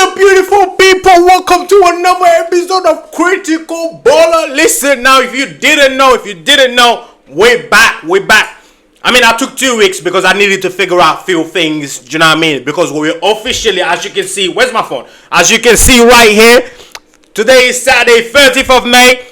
up, beautiful people? Welcome to another episode of Critical Baller. Listen now, if you didn't know, we're back. I mean, I took 2 weeks because I needed to figure out a few things, do you know what I mean? Because we're officially, as you can see, where's my phone? As you can see right here, today is Saturday, 30th of May.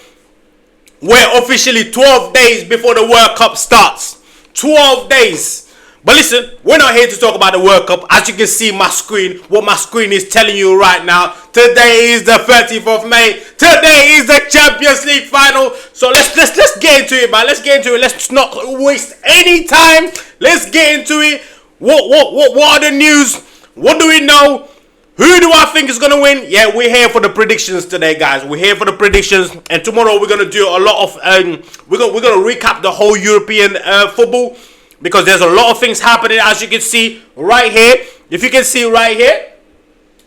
We're officially 12 days before the World Cup starts. 12 days. But listen, we're not here to talk about the World Cup. As you can see my screen, what my screen is telling you right now. Today is the 30th of May. Today is the Champions League final. So let's get into it, man. Let's get into it. Let's not waste any time. Let's get into it. What are the news? What do we know? Who do I think is going to win? Yeah, we're here for the predictions today, guys. We're here for the predictions. And tomorrow we're going to do a lot of... we're going to recap the whole European football. Because there's a lot of things happening, as you can see right here. If you can see right here,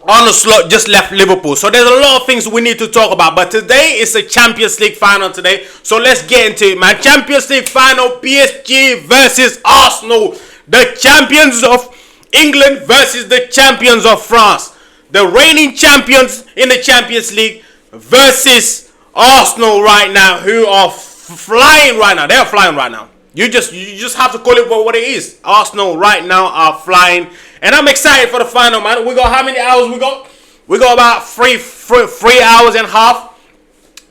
Arne Slot just left Liverpool. So there's a lot of things we need to talk about. But today is the Champions League final today. So let's get into it, man. Champions League final, PSG versus Arsenal. The champions of England versus the champions of France. The reigning champions in the Champions League versus Arsenal right now, who are flying right now. They're flying right now. You just have to call it for what it is. Arsenal right now are flying. And I'm excited for the final, man. We got how many hours we got? We got about three hours and a half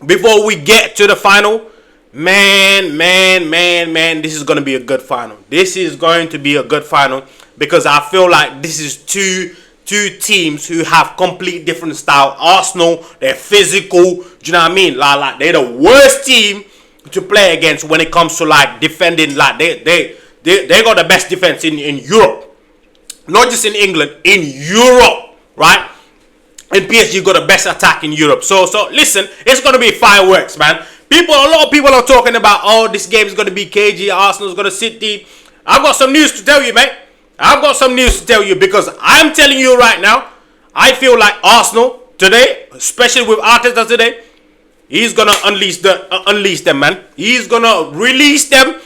before we get to the final. Man. This is going to be a good final. This is going to be a good final. Because I feel like this is two teams who have complete different style. Arsenal, they're physical. Do you know what I mean? Like they're the worst team to play against when it comes to like defending. Like they got the best defense in Europe, not just in England, in Europe, right? And PSG got the best attack in Europe. So listen, it's gonna be fireworks, man. A lot of people are talking about, oh, this game is gonna be KG, Arsenal's gonna sit deep. I've got some news to tell you, mate. I've got some news to tell you, because I'm telling you right now, I feel like Arsenal today, especially with Arteta today, he's gonna unleash them, man. He's gonna release them,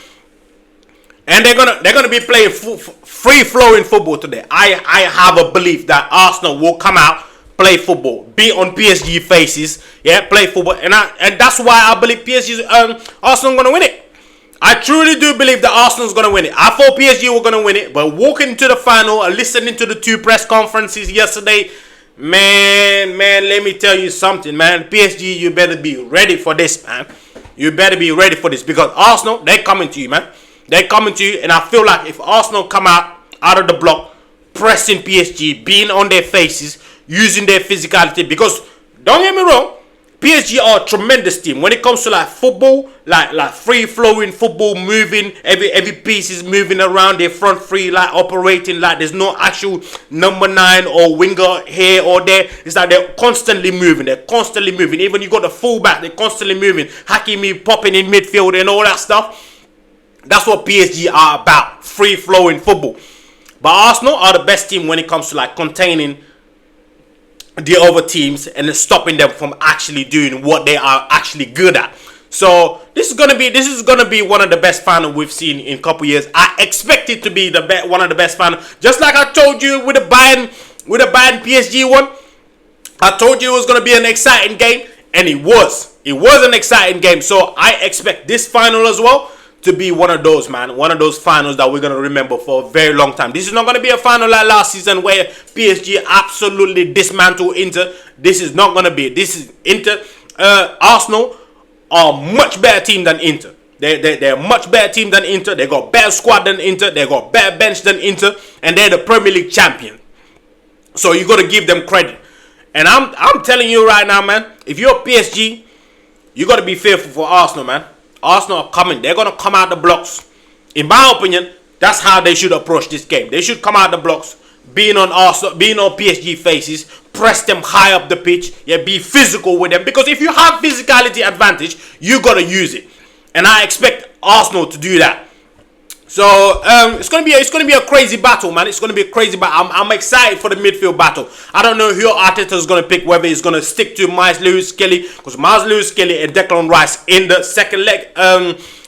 and they're gonna be playing free flowing football today. I have a belief that Arsenal will come out, play football, be on PSG faces, yeah, play football, and that's why I believe Arsenal gonna win it. I truly do believe that Arsenal's gonna win it. I thought PSG were gonna win it, but walking into the final and listening to the 2 press conferences yesterday. Man, let me tell you something, man. PSG, you better be ready for this, man. You better be ready for this, because Arsenal, they're coming to you, man. They're coming to you, and I feel like if Arsenal come out of the block, pressing PSG, being on their faces, using their physicality, because don't get me wrong, PSG are a tremendous team when it comes to like football, like free flowing football, moving, every piece is moving around their front three, like operating like there's no actual number 9 or winger here or there. It's like they're constantly moving. Even you got the fullback, they're constantly moving. Hakimi popping in midfield and all that stuff. That's what PSG are about, free flowing football. But Arsenal are the best team when it comes to like containing the other teams and stopping them from actually doing what they are actually good at. So this is gonna be one of the best finals we've seen in a couple years. I expect it to be one of the best finals. Just like I told you with the Bayern PSG one, I told you it was gonna be an exciting game, and it was. It was an exciting game. So I expect this final as well to be one of those, man. One of those finals that we're going to remember for a very long time. This is not going to be a final like last season where PSG absolutely dismantled Inter. This is not going to be. This is Inter. Arsenal are a much better team than Inter. They're a much better team than Inter. They got better squad than Inter. They got better bench than Inter. And they're the Premier League champion. So you got to give them credit. And I'm telling you right now, man, if you're PSG, you got to be fearful for Arsenal, man. Arsenal are coming. They're going to come out the blocks. In my opinion, that's how they should approach this game. They should come out the blocks, being on PSG faces, press them high up the pitch, yeah, be physical with them. Because if you have physicality advantage, you got to use it. And I expect Arsenal to do that. So it's gonna be a crazy battle, man. It's gonna be a crazy battle. I'm excited for the midfield battle. I don't know who Arteta is gonna pick. Whether he's gonna stick to Miles Lewis Kelly, because Miles Lewis Kelly and Declan Rice in the second leg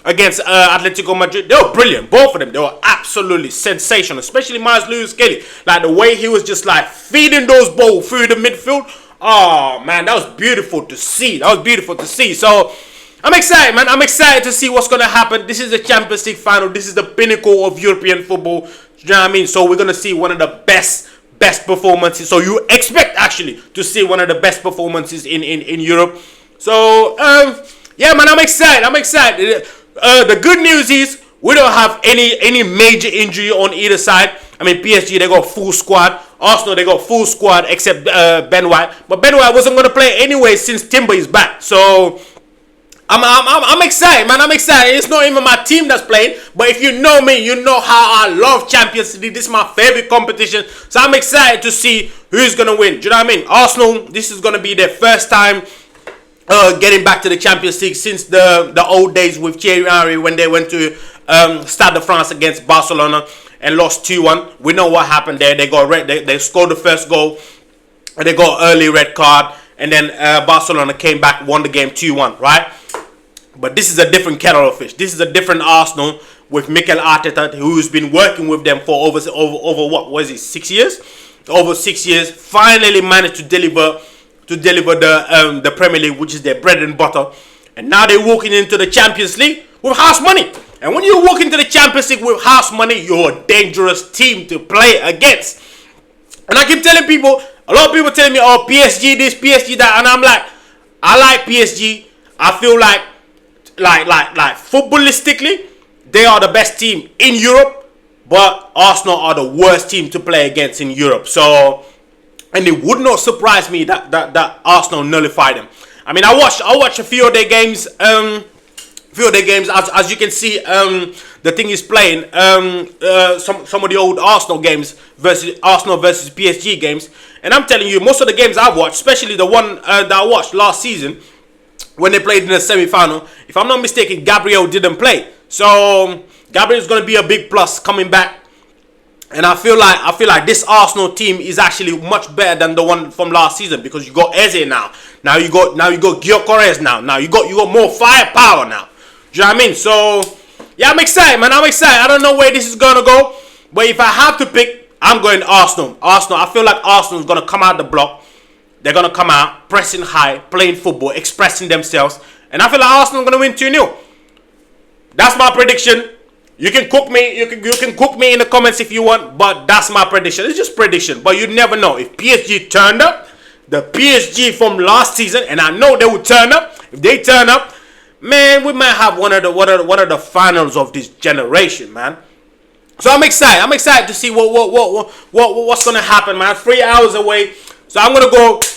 against Atletico Madrid, they were brilliant. Both of them, they were absolutely sensational. Especially Miles Lewis Kelly, like the way he was just like feeding those balls through the midfield. Oh man, that was beautiful to see. So I'm excited, man. I'm excited to see what's going to happen. This is the Champions League final. This is the pinnacle of European football. Do you know what I mean? So we're going to see one of the best performances. So you expect, actually, to see one of the best performances in Europe. So, yeah, man, I'm excited. The good news is we don't have any major injury on either side. I mean, PSG, they got full squad. Arsenal, they got full squad except Ben White. But Ben White wasn't going to play anyway since Timber is back. So I'm excited, man. I'm excited. It's not even my team that's playing, but if you know me, you know how I love Champions League. This is my favorite competition, so I'm excited to see who's gonna win. Do you know what I mean? Arsenal, this is gonna be their first time getting back to the Champions League since the old days with Thierry Henry when they went to Stade de France against Barcelona and lost 2-1. We know what happened there. They got they scored the first goal, and they got early red card, and then Barcelona came back, won the game 2-1, right? But this is a different kettle of fish. This is a different Arsenal with Mikel Arteta, who's been working with them for over what was it, 6 years? Over 6 years, finally managed to deliver the Premier League, which is their bread and butter. And now they're walking into the Champions League with house money. And when you walk into the Champions League with house money, you're a dangerous team to play against. And I keep telling people, a lot of people telling me, oh, PSG this, PSG that, and I'm like, I like PSG. I feel like footballistically, they are the best team in Europe, but Arsenal are the worst team to play against in Europe. So, and it would not surprise me that Arsenal nullified them. I mean, I watched a few of their games. As you can see, the thing is playing some of the old Arsenal games versus PSG games, and I'm telling you, most of the games I've watched, especially the one that I watched last season, when they played in the semi-final, if I'm not mistaken, Gabriel didn't play. So Gabriel is going to be a big plus coming back, and I feel like this Arsenal team is actually much better than the one from last season, because you got Eze now. Now you got Gyökeres now. Now you got more firepower now. Do you know what I mean? So yeah, I'm excited, man. I'm excited. I don't know where this is going to go, but if I have to pick, I'm going Arsenal. I feel like Arsenal is going to come out the block. They're going to come out, pressing high, playing football, expressing themselves. And I feel like Arsenal are going to win 2-0. That's my prediction. You can cook me. You can cook me in the comments if you want. But that's my prediction. It's just prediction. But you never know. If PSG turned up, the PSG from last season, and I know they will turn up. If they turn up, man, we might have one of the finals of this generation, man. So I'm excited. I'm excited to see what's going to happen, man. 3 hours away. So I'm gonna go. Do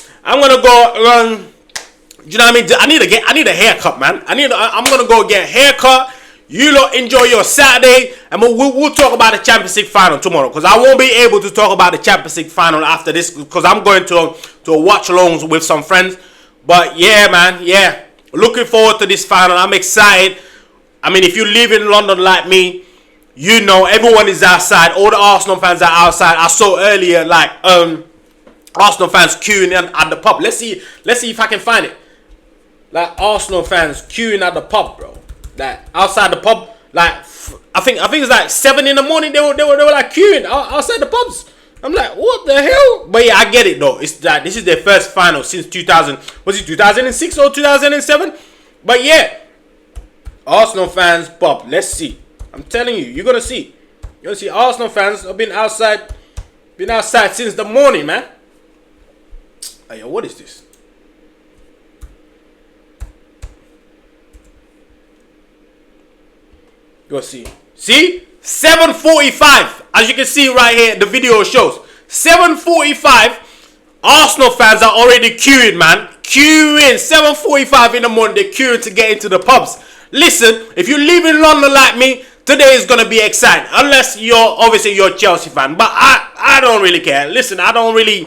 you know what I mean? I need a haircut, man. I'm gonna go get a haircut. You lot enjoy your Saturday, and we'll talk about the Champions League final tomorrow. Because I won't be able to talk about the Champions League final after this, because I'm going to a watch-alongs with some friends. But yeah, man, yeah, looking forward to this final. I'm excited. I mean, if you live in London like me, you know everyone is outside. All the Arsenal fans are outside. I saw earlier Arsenal fans queuing at the pub. Let's see if I can find it. Like Arsenal fans queuing at the pub, bro. Like outside the pub. Like I think it's like 7 in the morning. They were like queuing outside the pubs. I'm like, what the hell? But yeah, I get it though. It's like this is their first final since 2000. Was it 2006 or 2007? But yeah, Arsenal fans pub. Let's see. I'm telling you, you're gonna see. You're gonna see Arsenal fans have been outside since the morning, man. Hey, yo, what is this? You'll see. See? 7:45. As you can see right here, the video shows. 7:45. Arsenal fans are already queuing, man. Queuing. 7:45 in the morning. They're queuing to get into the pubs. Listen, if you live in London like me, today is going to be exciting. Unless you're a Chelsea fan. But I don't really care. Listen, I don't really...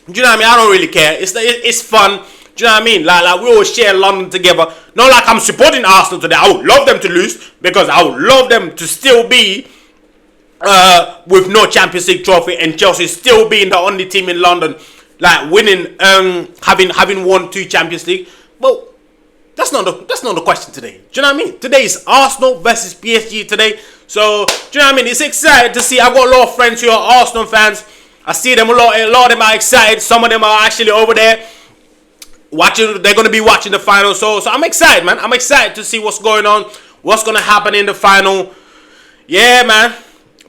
Do you know what I mean? I don't really care. It's fun. Do Do you know what I mean? Like we all share London together. Not like I'm supporting Arsenal today. I would love them to lose because I would love them to still be with no Champions League trophy and Chelsea still being the only team in London like winning, having won 2 Champions League. But that's not the question today. Do you know what I mean? Today is Arsenal versus PSG today. So do you know what I mean? It's exciting to see. I've got a lot of friends who are Arsenal fans. I see them a lot of them are excited. Some of them are actually over there watching. They're gonna be watching the final. So I'm excited, man. I'm excited to see what's going on, what's gonna happen in the final. Yeah, man.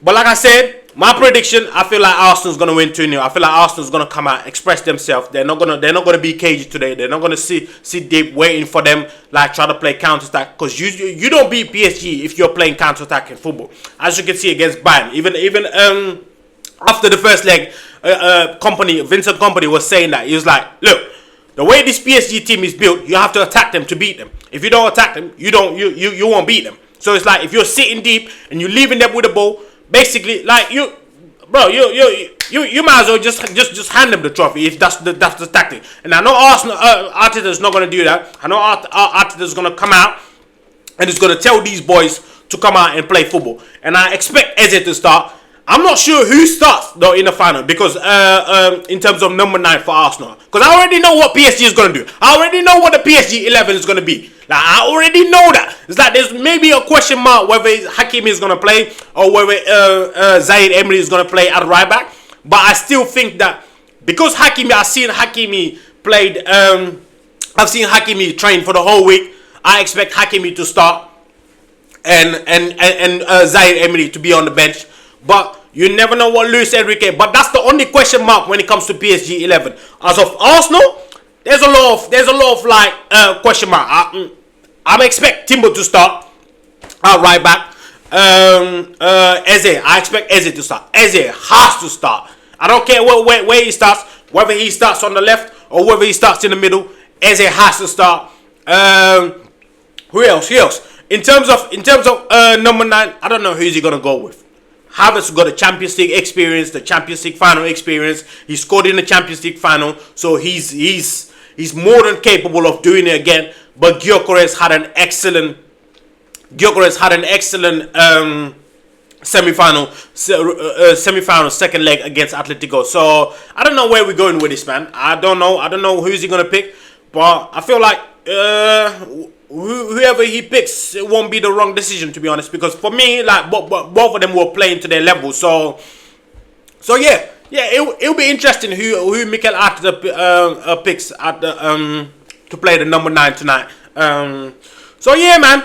But like I said, my prediction, I feel like Arsenal's gonna win 2-0. I feel like Arsenal's gonna come out, express themselves. They're not gonna be cagey today. They're not gonna sit deep waiting for them, like try to play counter attack. Because you don't beat PSG if you're playing counter attack in football. As you can see against Bayern, even after the first leg, Vincent Kompany was saying that he was like, look, the way this PSG team is built, you have to attack them to beat them. If you don't attack them, you won't beat them. So it's like if you're sitting deep and you're leaving them with the ball. Basically, like you might as well just hand them the trophy if that's the tactic. And I know Arsenal Arteta is not going to do that. I know Arteta is going to come out and he's going to tell these boys to come out and play football. And I expect Eze to start. I'm not sure who starts though in the final because in terms of number 9 for Arsenal, because I already know what PSG is going to do. I already know what the PSG 11 is going to be. Like I already know that. It's like there's maybe a question mark whether Hakimi is going to play or whether Zaid Emery is going to play at right back. But I still think that because I've seen Hakimi played. I've seen Hakimi train for the whole week. I expect Hakimi to start and Zaid Emery to be on the bench. But you never know what Luis Enrique. But that's the only question mark when it comes to PSG 11. As of Arsenal, there's a lot of like question mark. I expect Timber to start at right back. Eze, I expect Eze to start. Eze has to start. I don't care where he starts, whether he starts on the left or whether he starts in the middle. Eze has to start. Who else? In terms of number 9, I don't know who's he gonna go with. Havertz got a Champions League experience, the Champions League final experience. He scored in the Champions League final, so he's more than capable of doing it again. But Gyökeres had an excellent semi-final, second leg against Atletico. So I don't know where we're going with this, man. I don't know who's he gonna pick, but I feel like whoever he picks, it won't be the wrong decision, to be honest. Because for me, like both of them were playing to their level. So yeah, it'll be interesting who Mikel Arteta picks at the to play the number 9 tonight. So yeah, man.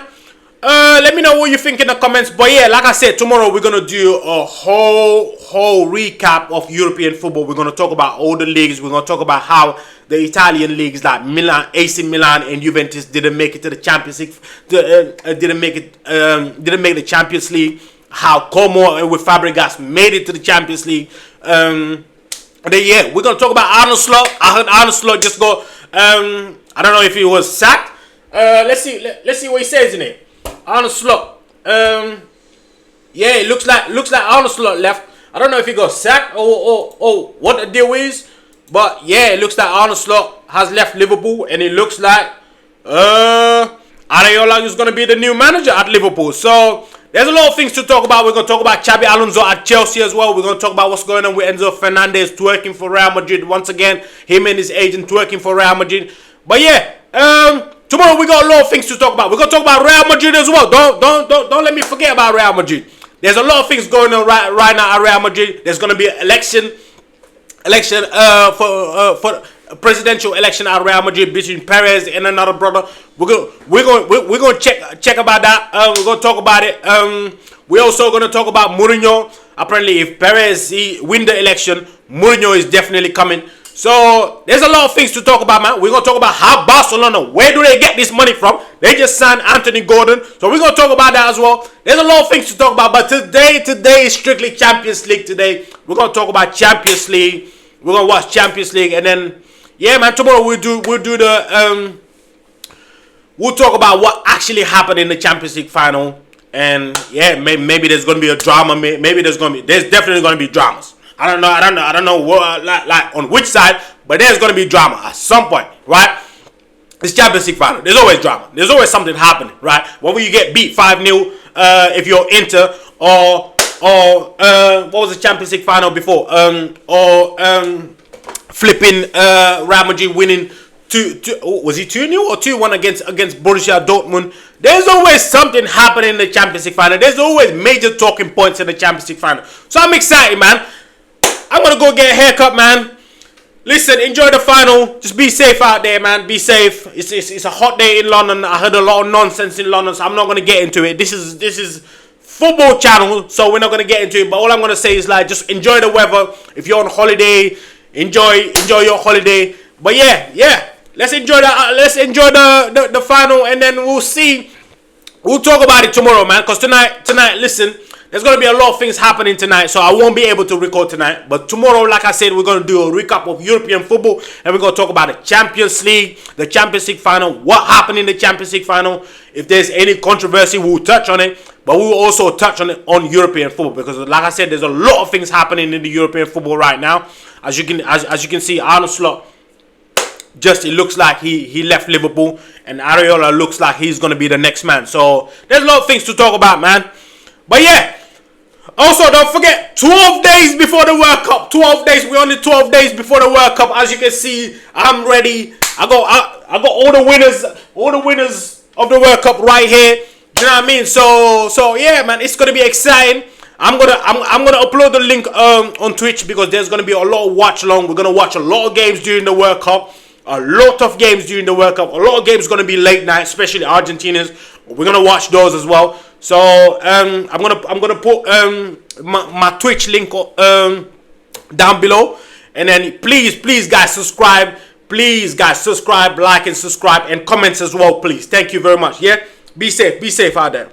Let me know what you think in the comments. But yeah, like I said, tomorrow we're gonna do a whole recap of European football. We're gonna talk about all the leagues. We're gonna talk about how the Italian leagues like Milan, AC Milan, and Juventus didn't make it to the Champions League. Didn't make the Champions League. How Como with Fabregas made it to the Champions League. And then yeah, we're gonna talk about Arne Slot. I heard Arne Slot just go. I don't know if he was sacked. Let's see what he says in it. Arne Slot. Yeah, it looks like Arne Slot left. I don't know if he got sacked or what the deal is. But yeah, it looks like Arne Slot has left Liverpool, and it looks like Areola is going to be the new manager at Liverpool. So there's a lot of things to talk about. We're going to talk about Xabi Alonso at Chelsea as well. We're going to talk about what's going on with Enzo Fernandez twerking for Real Madrid once again. Him and his agent twerking for Real Madrid. But yeah, tomorrow we got a lot of things to talk about. We're going to talk about Real Madrid as well. Don't let me forget about Real Madrid. There's a lot of things going on right now at Real Madrid. There's going to be an election for presidential election at Real Madrid between Perez and another brother. We're going to check about that. We're going to talk about it. We're also going to talk about Mourinho. Apparently, if Perez win the election, Mourinho is definitely coming. So there's a lot of things to talk about, man. We're going to talk about how Barcelona, where do they get this money from? They just signed Anthony Gordon. So we're going to talk about that as well. There's a lot of things to talk about. But today is strictly Champions League today. We're going to talk about Champions League. We're going to watch Champions League. And then, yeah, man, tomorrow we'll talk about what actually happened in the Champions League final. And yeah, maybe there's going to be a drama. Maybe there's definitely going to be dramas. I don't know what, like on which side, but there's going to be drama at some point, right? It's Champions League final. There's always drama. There's always something happening, right? Whether you get beat 5-0 if you're Inter, or what was the Champions League final before? Flipping Real Madrid winning was it 2-0 or 2-1 against Borussia Dortmund? There's always something happening in the Champions League final. There's always major talking points in the Champions League final. So I'm excited, man. I'm gonna go get a haircut, man. Listen, enjoy the final. Just be safe out there, man. Be safe. It's a hot day in London. I heard a lot of nonsense in London, so I'm not gonna get into it. This is football channel, so we're not gonna get into it. But all I'm gonna say is like, just enjoy the weather. If you're on holiday, enjoy your holiday. But yeah. Let's enjoy the final, and then we'll see. We'll talk about it tomorrow, man. Cause tonight, listen. There's going to be a lot of things happening tonight, so I won't be able to record tonight. But tomorrow, like I said, we're going to do a recap of European football, and we're going to talk about the Champions League final, what happened in the Champions League final. If there's any controversy, we'll touch on it. But we'll also touch on it on European football, because like I said, there's a lot of things happening in the European football right now. As you can see, Arne Slot, it looks like he left Liverpool, and Areola looks like he's going to be the next man. So there's a lot of things to talk about, man. But yeah. Also, don't forget, 12 days before the World Cup. 12 days. We're only 12 days before the World Cup. As you can see, I'm ready. I got all the winners of the World Cup right here. You know what I mean? So yeah, man, it's gonna be exciting. I'm gonna upload the link on Twitch, because there's gonna be a lot of watch along. We're gonna watch a lot of games during the World Cup. A lot of games during the World Cup. A lot of games gonna be late night, especially Argentina's. We're gonna watch those as well. So I'm gonna put my Twitch link down below, and then please guys subscribe. Please guys subscribe, like and subscribe, and comments as well, please. Thank you very much. Yeah, be safe out there.